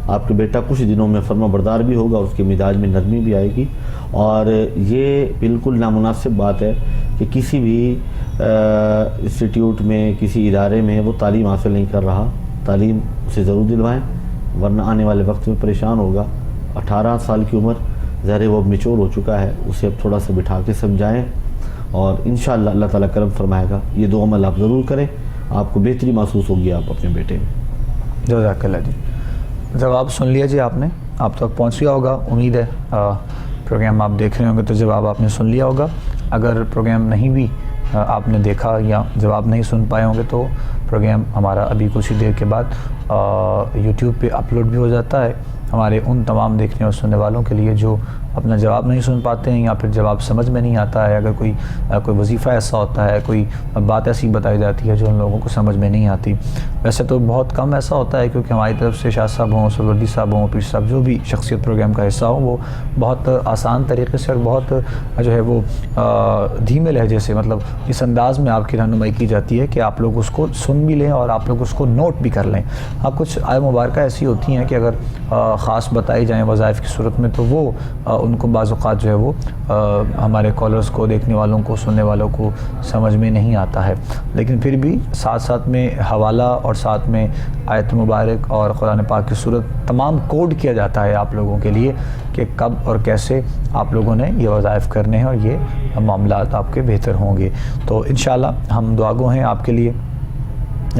Speaker 2: آپ کے بیٹا کچھ دنوں میں فرما بردار بھی ہوگا، اس کے مزاج میں نرمی بھی آئے گی۔ اور یہ بالکل نامناسب بات ہے کہ کسی بھی انسٹیٹیوٹ میں، کسی ادارے میں وہ تعلیم حاصل نہیں کر رہا، تعلیم اسے ضرور دلوائیں ورنہ آنے والے وقت میں پریشان ہوگا۔ 18 سال کی عمر، ظاہر وہ اب میچور ہو چکا ہے، اسے اب تھوڑا سا بٹھا کے سمجھائیں اور انشاءاللہ اللہ تعالیٰ کرم فرمائے گا۔ یہ 2 عمل آپ ضرور کریں، آپ کو بہتری محسوس ہوگی آپ اپنے بیٹے میں۔
Speaker 1: جزاک اللہ جی۔ جواب سن لیا جی آپ نے، آپ تک پہنچ گیا ہوگا امید ہے۔ پروگرام آپ دیکھ رہے ہوں گے تو جواب آپ نے سن لیا ہوگا۔ اگر پروگرام نہیں بھی آپ نے دیکھا یا جواب نہیں سن پائے ہوں گے تو پروگرام ہمارا ابھی کچھ ہی دیر کے بعد یوٹیوب پہ اپلوڈ بھی ہو جاتا ہے ہمارے ان تمام دیکھنے اور سننے والوں کے لیے جو اپنا جواب نہیں سن پاتے ہیں یا پھر جواب سمجھ میں نہیں آتا ہے۔ اگر کوئی وظیفہ ایسا ہوتا ہے، کوئی بات ایسی بتائی جاتی ہے جو ان لوگوں کو سمجھ میں نہیں آتی، ویسے تو بہت کم ایسا ہوتا ہے کیونکہ ہماری طرف سے شاہ صاحب ہوں، سروردی صاحب ہوں، پیر صاحب، جو بھی شخصیت پروگرام کا حصہ ہوں، وہ بہت آسان طریقے سے اور بہت جو ہے وہ دھیمے لہجے سے، مطلب اس انداز میں آپ کی رہنمائی کی جاتی ہے کہ آپ لوگ اس کو سن بھی لیں اور آپ لوگ اس کو نوٹ بھی کر لیں۔ اب کچھ آیت مبارکہ ایسی ہوتی ہیں کہ اگر خاص بتائی جائیں وظائف کی صورت میں تو وہ ان کو بعض اوقات جو ہے وہ ہمارے کالرز کو، دیکھنے والوں کو، سننے والوں کو سمجھ میں نہیں آتا ہے، لیکن پھر بھی ساتھ ساتھ میں حوالہ اور ساتھ میں آیت مبارک اور قرآن پاک کی صورت تمام کوڈ کیا جاتا ہے آپ لوگوں کے لیے کہ کب اور کیسے آپ لوگوں نے یہ وظائف کرنے ہیں اور یہ معاملات آپ کے بہتر ہوں گے۔ تو انشاءاللہ ہم دعاگو ہیں آپ کے لیے،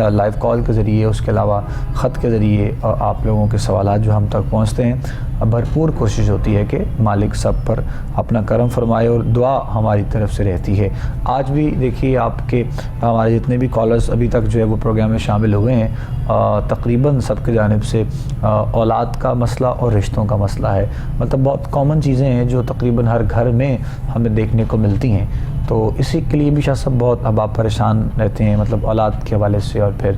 Speaker 1: لائیو کال کے ذریعے، اس کے علاوہ خط کے ذریعے، اور آپ لوگوں کے سوالات جو ہم تک پہنچتے ہیں، بھرپور کوشش ہوتی ہے کہ مالک سب پر اپنا کرم فرمائے اور دعا ہماری طرف سے رہتی ہے۔ آج بھی دیکھیے آپ کے ہمارے جتنے بھی کالرز ابھی تک جو ہے وہ پروگرام میں شامل ہوئے ہیں، تقریباً سب کی جانب سے اولاد کا مسئلہ اور رشتوں کا مسئلہ ہے، مطلب بہت کامن چیزیں ہیں جو تقریباً ہر گھر میں ہمیں دیکھنے کو ملتی ہیں۔ تو اسی کے لیے بھی شاہ صاحب بہت اب آپ پریشان رہتے ہیں، مطلب اولاد کے حوالے سے اور پھر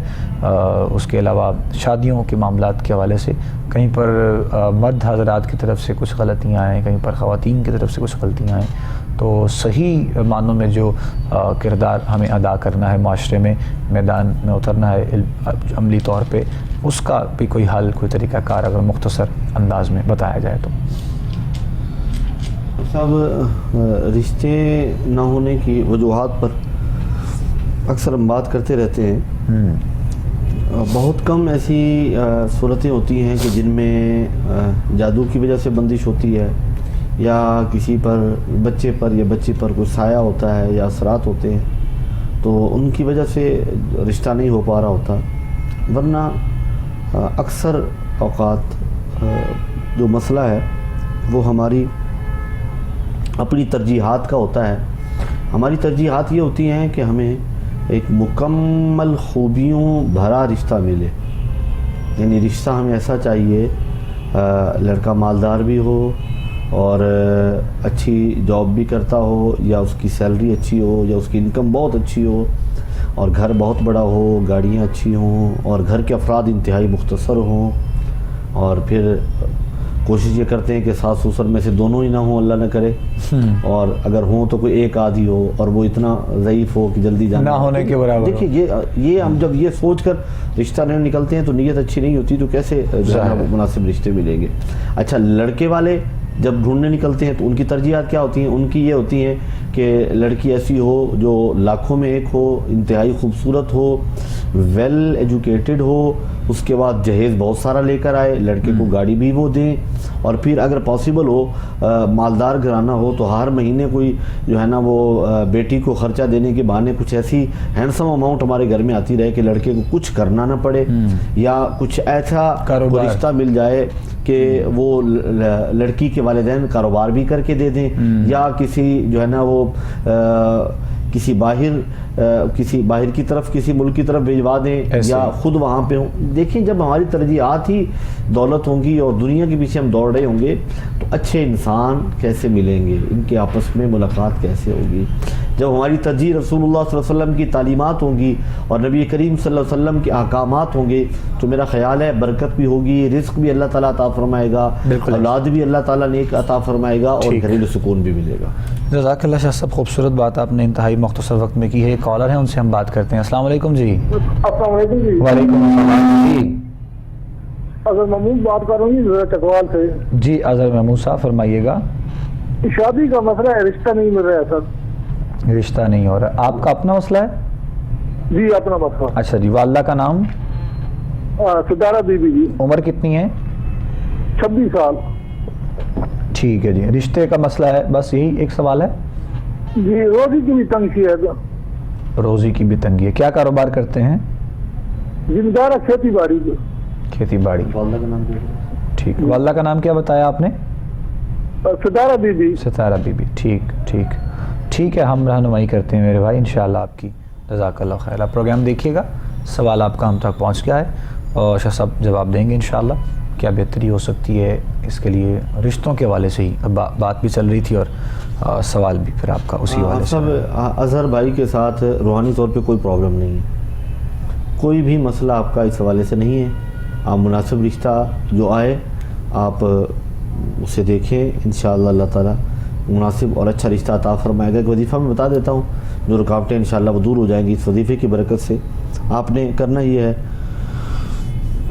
Speaker 1: اس کے علاوہ شادیوں کے معاملات کے حوالے سے، کہیں پر مرد حضرات کی طرف سے کچھ غلطیاں آئیں، کہیں پر خواتین کی طرف سے کچھ غلطیاں آئیں، تو صحیح معنوں میں جو کردار ہمیں ادا کرنا ہے، معاشرے میں میدان میں اترنا ہے عملی طور پہ، اس کا بھی کوئی حل، کوئی طریقہ کار اگر مختصر انداز میں بتایا جائے تو۔
Speaker 2: صاحب، رشتے نہ ہونے کی وجوہات پر اکثر ہم بات کرتے رہتے ہیں، بہت کم ایسی صورتیں ہوتی ہیں کہ جن میں جادو کی وجہ سے بندش ہوتی ہے، یا کسی پر بچے پر یا بچی پر کوئی سایہ ہوتا ہے یا اثرات ہوتے ہیں، تو ان کی وجہ سے رشتہ نہیں ہو پا رہا ہوتا. ورنہ اکثر اوقات جو مسئلہ ہے وہ ہماری اپنی ترجیحات کا ہوتا ہے. ہماری ترجیحات یہ ہوتی ہیں کہ ہمیں ایک مکمل خوبیوں بھرا رشتہ ملے، یعنی رشتہ ہمیں ایسا چاہیے، لڑکا مالدار بھی ہو اور اچھی جاب بھی کرتا ہو، یا اس کی سیلری اچھی ہو، یا اس کی انکم بہت اچھی ہو، اور گھر بہت بڑا ہو، گاڑیاں اچھی ہوں، اور گھر کے افراد انتہائی مختصر ہوں، اور پھر کوشش یہ کرتے ہیں کہ ساس سسر میں سے دونوں ہی نہ ہوں، اللہ نہ کرے، اور اگر ہوں تو کوئی ایک آدھی ہو، اور وہ اتنا ضعیف ہو کہ جلدی جانا
Speaker 1: نہ ہونے کے برابر.
Speaker 2: دیکھیے یہ ہم جب یہ سوچ کر رشتہ نہیں نکلتے ہیں تو نیت اچھی نہیں ہوتی، تو کیسے مناسب رشتے ملیں گے. اچھا، لڑکے والے جب ڈھونڈنے نکلتے ہیں تو ان کی ترجیحات کیا ہوتی ہیں؟ ان کی یہ ہوتی ہیں کہ لڑکی ایسی ہو جو لاکھوں میں ایک ہو، انتہائی خوبصورت ہو، ویل ایجوکیٹڈ ہو، اس کے بعد جہیز بہت سارا لے کر آئے، لڑکے کو گاڑی بھی وہ دیں، اور پھر اگر پاسبل ہو مالدار گھرانہ ہو تو ہر مہینے کوئی جو ہے نا وہ بیٹی کو خرچہ دینے کے بہانے کچھ ایسی ہینڈسم اماؤنٹ ہمارے گھر میں آتی رہے کہ لڑکے کو کچھ کرنا نہ پڑے، یا کچھ ایسا رشتہ مل جائے کہ وہ لڑکی کے والدین کاروبار بھی کر کے دے دیں، یا کسی جو ہے نا وہ کسی باہر کی طرف، کسی ملک کی طرف بھیجوا دیں، یا خود وہاں پہ ہوں. دیکھیں، جب ہماری ترجیحات ہی دولت ہوں گی اور دنیا کے پیچھے ہم دوڑ رہے ہوں گے تو اچھے انسان کیسے ملیں گے؟ ان کے آپس میں ملاقات کیسے ہوگی؟ جب ہماری ترجیح رسول اللہ صلی اللہ علیہ وسلم کی تعلیمات ہوں گی اور نبی کریم صلی اللہ علیہ وسلم کے احکامات ہوں گے تو میرا خیال ہے برکت بھی ہوگی، رزق بھی اللہ تعالیٰ عطا فرمائے گا، اولاد بھی اللہ تعالیٰ نیک عطا فرمائے گا، اور گھریلو سکون بھی ملے گا.
Speaker 1: جزاک اللہ شاہ صاحب، خوبصورت بات آپ نے انتہائی مختصر وقت میں کی ہے. ایک کالر ہے، ان سے ہم بات کرتے ہیں. السلام علیکم جی.
Speaker 8: السلام علیکم جی.
Speaker 1: وعلیکم السلام جی.
Speaker 8: اظہر محمود بات کر رہا ہوں چکوال سے.
Speaker 1: جی اظہر محمود صاحب فرمائیے گا.
Speaker 8: شادی کا مسئلہ ہے، رشتہ نہیں مل رہا ہے سر.
Speaker 1: رشتہ نہیں ہو رہا، آپ کا اپنا مسئلہ ہے؟
Speaker 8: جی اپنا مسئلہ.
Speaker 1: اچھا جی، والدہ کا نام؟
Speaker 8: ستارہ بی بی. جی.
Speaker 1: عمر کتنی ہے؟
Speaker 8: 26 سال.
Speaker 1: ٹھیک ہے جی. رشتے کا مسئلہ ہے، بس یہی ایک سوال ہے؟
Speaker 8: جی، روزی کی بھی تنگی ہے.
Speaker 1: روزی کی بھی تنگی ہے. کیا کاروبار کرتے ہیں؟
Speaker 8: ذمہ دار کھیتی باڑی.
Speaker 1: کھیتی باڑی.
Speaker 2: والدہ کا نام؟
Speaker 1: ٹھیک. والدہ کا نام کیا بتایا آپ نے؟
Speaker 8: ستارہ بی بی.
Speaker 1: ستارہ بی بی. ٹھیک ہے، ہم رہنمائی کرتے ہیں میرے بھائی انشاءاللہ آپ کی. جزاک اللہ خیر. آپ پروگرام دیکھیے گا، سوال آپ کا ہم تک پہنچ گیا ہے اور شاہ صاحب جواب دیں گے انشاءاللہ. کیا بہتری ہو سکتی ہے اس کے لیے رشتوں کے حوالے سے ہی بات بھی چل رہی تھی، اور سوال بھی پھر آپ کا اسی حوالے سے.
Speaker 2: اظہر بھائی کے ساتھ روحانی طور پہ کوئی پرابلم نہیں ہے، کوئی بھی مسئلہ آپ کا اس حوالے سے نہیں ہے. آپ مناسب رشتہ جو آئے آپ اسے دیکھیں، انشاءاللہ اللہ تعالیٰ مناسب اور اچھا رشتہ عطا فرمائے گا. ایک وظیفہ میں بتا دیتا ہوں، جو رکاوٹیں انشاءاللہ وہ دور ہو جائیں گی اس وظیفے کی برکت سے. آپ نے کرنا یہ ہے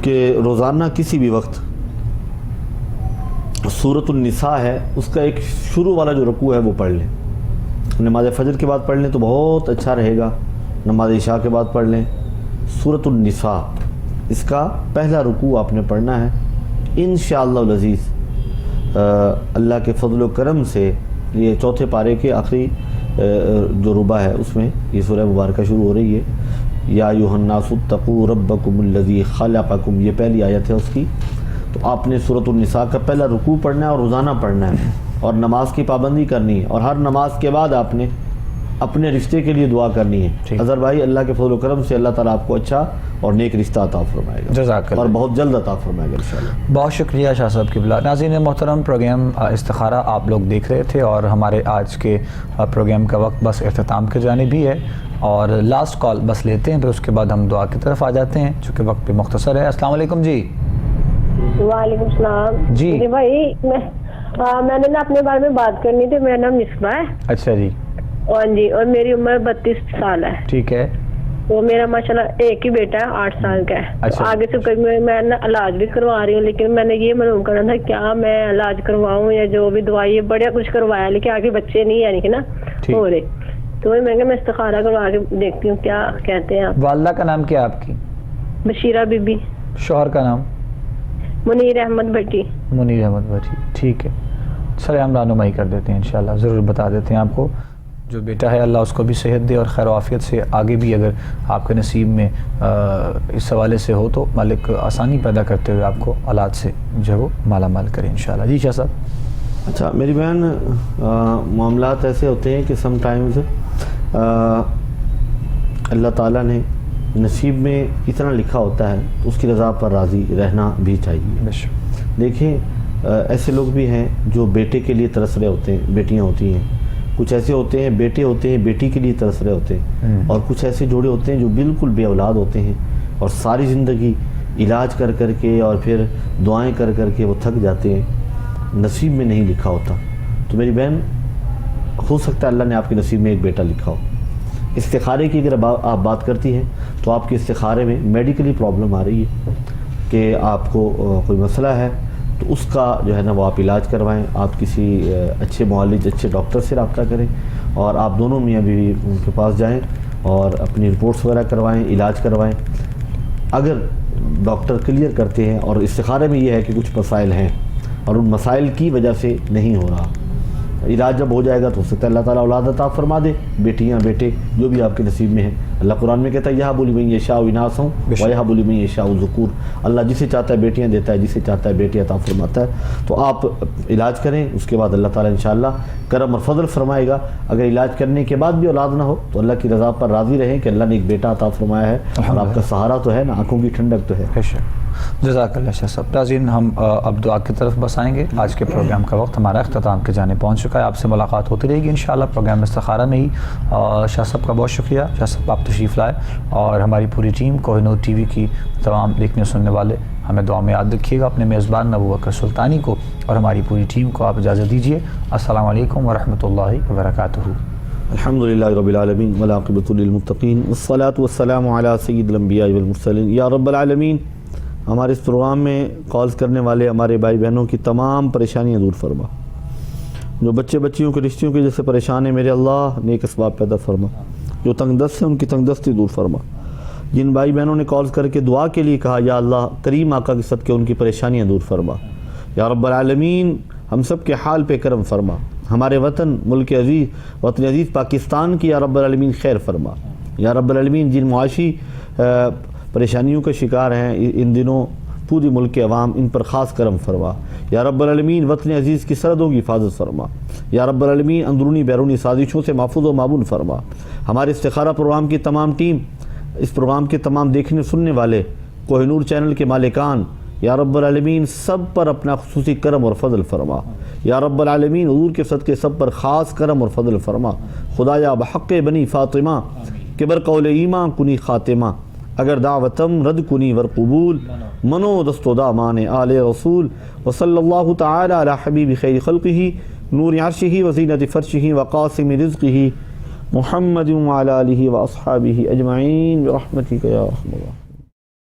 Speaker 2: کہ روزانہ کسی بھی وقت سورۃ النساء ہے اس کا ایک شروع والا جو رکوع ہے وہ پڑھ لیں. نماز فجر کے بعد پڑھ لیں تو بہت اچھا رہے گا. نماز عشاء کے بعد پڑھ لیں. سورۃ النساء اس کا پہلا رکوع آپ نے پڑھنا ہے انشاءاللہ العزیز. اللہ کے فضل و کرم سے یہ چوتھے پارے کے آخری جو ربع ہے اس میں یہ سورہ مبارکہ شروع ہو رہی ہے. یا ایھا الناس اتقوا ربکم الذی خلقکم، یہ پہلی آیت ہے اس کی. تو آپ نے سورۃ النساء کا پہلا رکوع پڑھنا ہے اور روزانہ پڑھنا ہے، اور نماز کی پابندی کرنی ہے، اور ہر نماز کے بعد آپ نے اپنے رشتے کے لیے دعا کرنی ہے. اظہر بھائی، اللہ کے فضل و کرم سے اللہ تعالیٰ آپ کو اچھا اور نیک رشتہ عطا فرمائے گا.
Speaker 1: جزاک اللہ.
Speaker 2: اور بہت جلد عطا فرمائے گا انشاءاللہ.
Speaker 1: بہت شکریہ شاہ صاحب قبلہ. ناظرین محترم، پروگرام استخارہ آپ لوگ دیکھ رہے تھے، اور ہمارے آج کے پروگرام کا وقت بس اختتام کی جانب ہی ہے، اور لاسٹ کال بس لیتے ہیں، پھر اس کے بعد ہم دعا کی طرف آ جاتے ہیں چونکہ وقت بھی مختصر ہے. السلام علیکم جی.
Speaker 5: وعلیکم السلام.
Speaker 1: جی
Speaker 5: بھائی، میں نے نا اپنے بارے میں بات کرنی تھی. میرا نام مصباح ہے.
Speaker 1: اچھا جی.
Speaker 5: ہاں جی، اور میری عمر 32 سال ہے.
Speaker 1: ٹھیک ہے.
Speaker 5: وہ میرا ماشاءاللہ ایک ہی بیٹا ہے، 8 سال کا ہے.
Speaker 1: اچھا.
Speaker 5: آگے سے میں نا علاج بھی کروا رہی ہوں، لیکن میں نے یہ معلوم کرنا تھا کیا میں علاج کرواؤں یا جو بھی دوائی بڑا کچھ کروایا، لیکن آگے بچے نہیں ہے نا ہو رہے.
Speaker 6: تو وہی میں کہ میں استخارہ کروا کے دیکھتی ہوں کیا کہتے ہیں آپ.
Speaker 1: والدہ کا نام کیا ہے آپ کی؟
Speaker 6: Bashira be be.
Speaker 1: شوہر کا نام؟
Speaker 6: منیر احمد بھٹی.
Speaker 1: منیر احمد بھٹی. ٹھیک ہے سر ہم رہنمائی کر دیتے ہیں انشاءاللہ، ضرور بتا دیتے ہیں آپ کو. جو بیٹا ہے اللہ اس کو بھی صحت دے اور خیر و عافیت سے آگے بھی اگر آپ کے نصیب میں اس حوالے سے ہو تو مالک آسانی پیدا کرتے ہوئے آپ کو اولاد سے جو ہے وہ مالا مال کرے انشاءاللہ. جی شاہ صاحب.
Speaker 2: اچھا میری بہن، معاملات ایسے ہوتے ہیں کہ سم ٹائمز اللہ تعالیٰ نے نصیب میں اتنا لکھا ہوتا ہے تو اس کی رضا پر راضی رہنا بھی چاہیے. دیکھیں ایسے لوگ بھی ہیں جو بیٹے کے لیے ترس رہے ہوتے ہیں، بیٹیاں ہوتی ہیں. کچھ ایسے ہوتے ہیں بیٹے ہوتے ہیں بیٹی کے لیے ترس رہے ہوتے ہیں. اور کچھ ایسے جوڑے ہوتے ہیں جو بالکل بے اولاد ہوتے ہیں اور ساری زندگی علاج کر کر کے اور پھر دعائیں کر کر کے وہ تھک جاتے ہیں، نصیب میں نہیں لکھا ہوتا. تو میری بہن ہو سکتا ہے اللہ نے آپ کے نصیب میں ایک بیٹا لکھا ہو. استخارے کی اگر آپ بات کرتی ہیں تو آپ کے استخارے میں میڈیکلی پرابلم آ رہی ہے کہ آپ کو کوئی مسئلہ ہے، تو اس کا جو ہے نا وہ آپ علاج کروائیں. آپ کسی اچھے معالج اچھے ڈاکٹر سے رابطہ کریں اور آپ دونوں میاں بیوی ان کے پاس جائیں اور اپنی رپورٹس وغیرہ کروائیں، علاج کروائیں. اگر ڈاکٹر کلیئر کرتے ہیں اور استخارے میں یہ ہے کہ کچھ مسائل ہیں اور ان مسائل کی وجہ سے نہیں ہو رہا، علاج جب ہو جائے گا تو ہو سکتا ہے اللہ تعالیٰ اولاد عطا فرما دے، بیٹیاں بیٹے جو بھی آپ کے نصیب میں ہیں. اللہ قرآن میں کہتا ہے یہب لمن یشاء اناثا ویہب لمن یشاء ذکور. اللہ جسے چاہتا ہے بیٹیاں دیتا ہے، جسے چاہتا ہے بیٹی عطا فرماتا ہے. تو آپ علاج کریں، اس کے بعد اللہ تعالیٰ انشاءاللہ کرم اور فضل فرمائے گا. اگر علاج کرنے کے بعد بھی اولاد نہ ہو تو اللہ کی رضا پر راضی رہیں کہ اللہ نے ایک بیٹا عطا فرمایا ہے اور آپ کا سہارا تو ہے نا، آنکھوں کی ٹھنڈک تو ہے.
Speaker 1: جزاک اللہ شاہ صاحب. ناظرین ہم اب دعا کی طرف بس آئیں گے. آج کے پروگرام کا وقت ہمارا اختتام کے جانے پہنچ چکا ہے. آپ سے ملاقات ہوتی رہے گی انشاءاللہ پروگرام استخارہ میں ہی. شاہ صاحب کا بہت شکریہ. شاہ صاحب آپ تشریف لائے اور ہماری پوری team Koh Noor T V کی تمام دیکھنے سننے والے ہمیں دعا میں یاد رکھیے گا. اپنے میزبان ابو بکر سلطانی کو اور ہماری پوری ٹیم کو آپ اجازت دیجیے. السلام علیکم ورحمۃ اللہ وبرکاتہ.
Speaker 2: الحمدللہ رب العالمین والعاقبۃ للمتقین والصلاۃ والسلام علی سید الانبیاء والمرسلین. یا رب العالمین ہمارے اس پروگرام میں کالز کرنے والے ہمارے بھائی بہنوں کی تمام پریشانیاں دور فرما. جو بچے بچیوں کے رشتوں کے جیسے پریشان ہیں میرے اللہ نیک اسباب پیدا فرما. جو تنگ دست ہیں ان کی تنگ دستی دور فرما. جن بھائی بہنوں نے کالز کر کے دعا کے لیے کہا یا اللہ کریم آقا کے صدقے ان کی پریشانیاں دور فرما. یا رب العالمین ہم سب کے حال پہ کرم فرما. ہمارے وطن ملک عزیز وطن عزیز پاکستان کی یا رب العالمین خیر فرما. یا رب العالمین جن معاشی پریشانیوں کا شکار ہیں ان دنوں پوری ملک کے عوام، ان پر خاص کرم فرما. یا رب العالمین وطن عزیز کی سرحدوں کی حفاظت فرما. یا رب العالمین اندرونی بیرونی سازشوں سے محفوظ و معمون فرما. ہمارے استخارہ پروگرام کی تمام ٹیم، اس پروگرام کے تمام دیکھنے سننے والے، کوہ نور چینل کے مالکان، یا رب العالمین سب پر اپنا خصوصی کرم اور فضل فرما. یا رب العالمین حضور کے صدقے سب پر خاص کرم اور فضل فرما. خدایا بحق بنی فاطمہ کبر قول ایمان کنی خاتمہ. اگر دعوتم رد کنی ور قبول منو دست و دامان آل رسول. وصلی اللہ تعالی علی حبیب خیر خلقہ نور عرشہ وزینت فرشہ وقاسم رزقہ محمد وعلی آلہ واصحابہ اجمعین برحمتک یا ارحم الراحمین.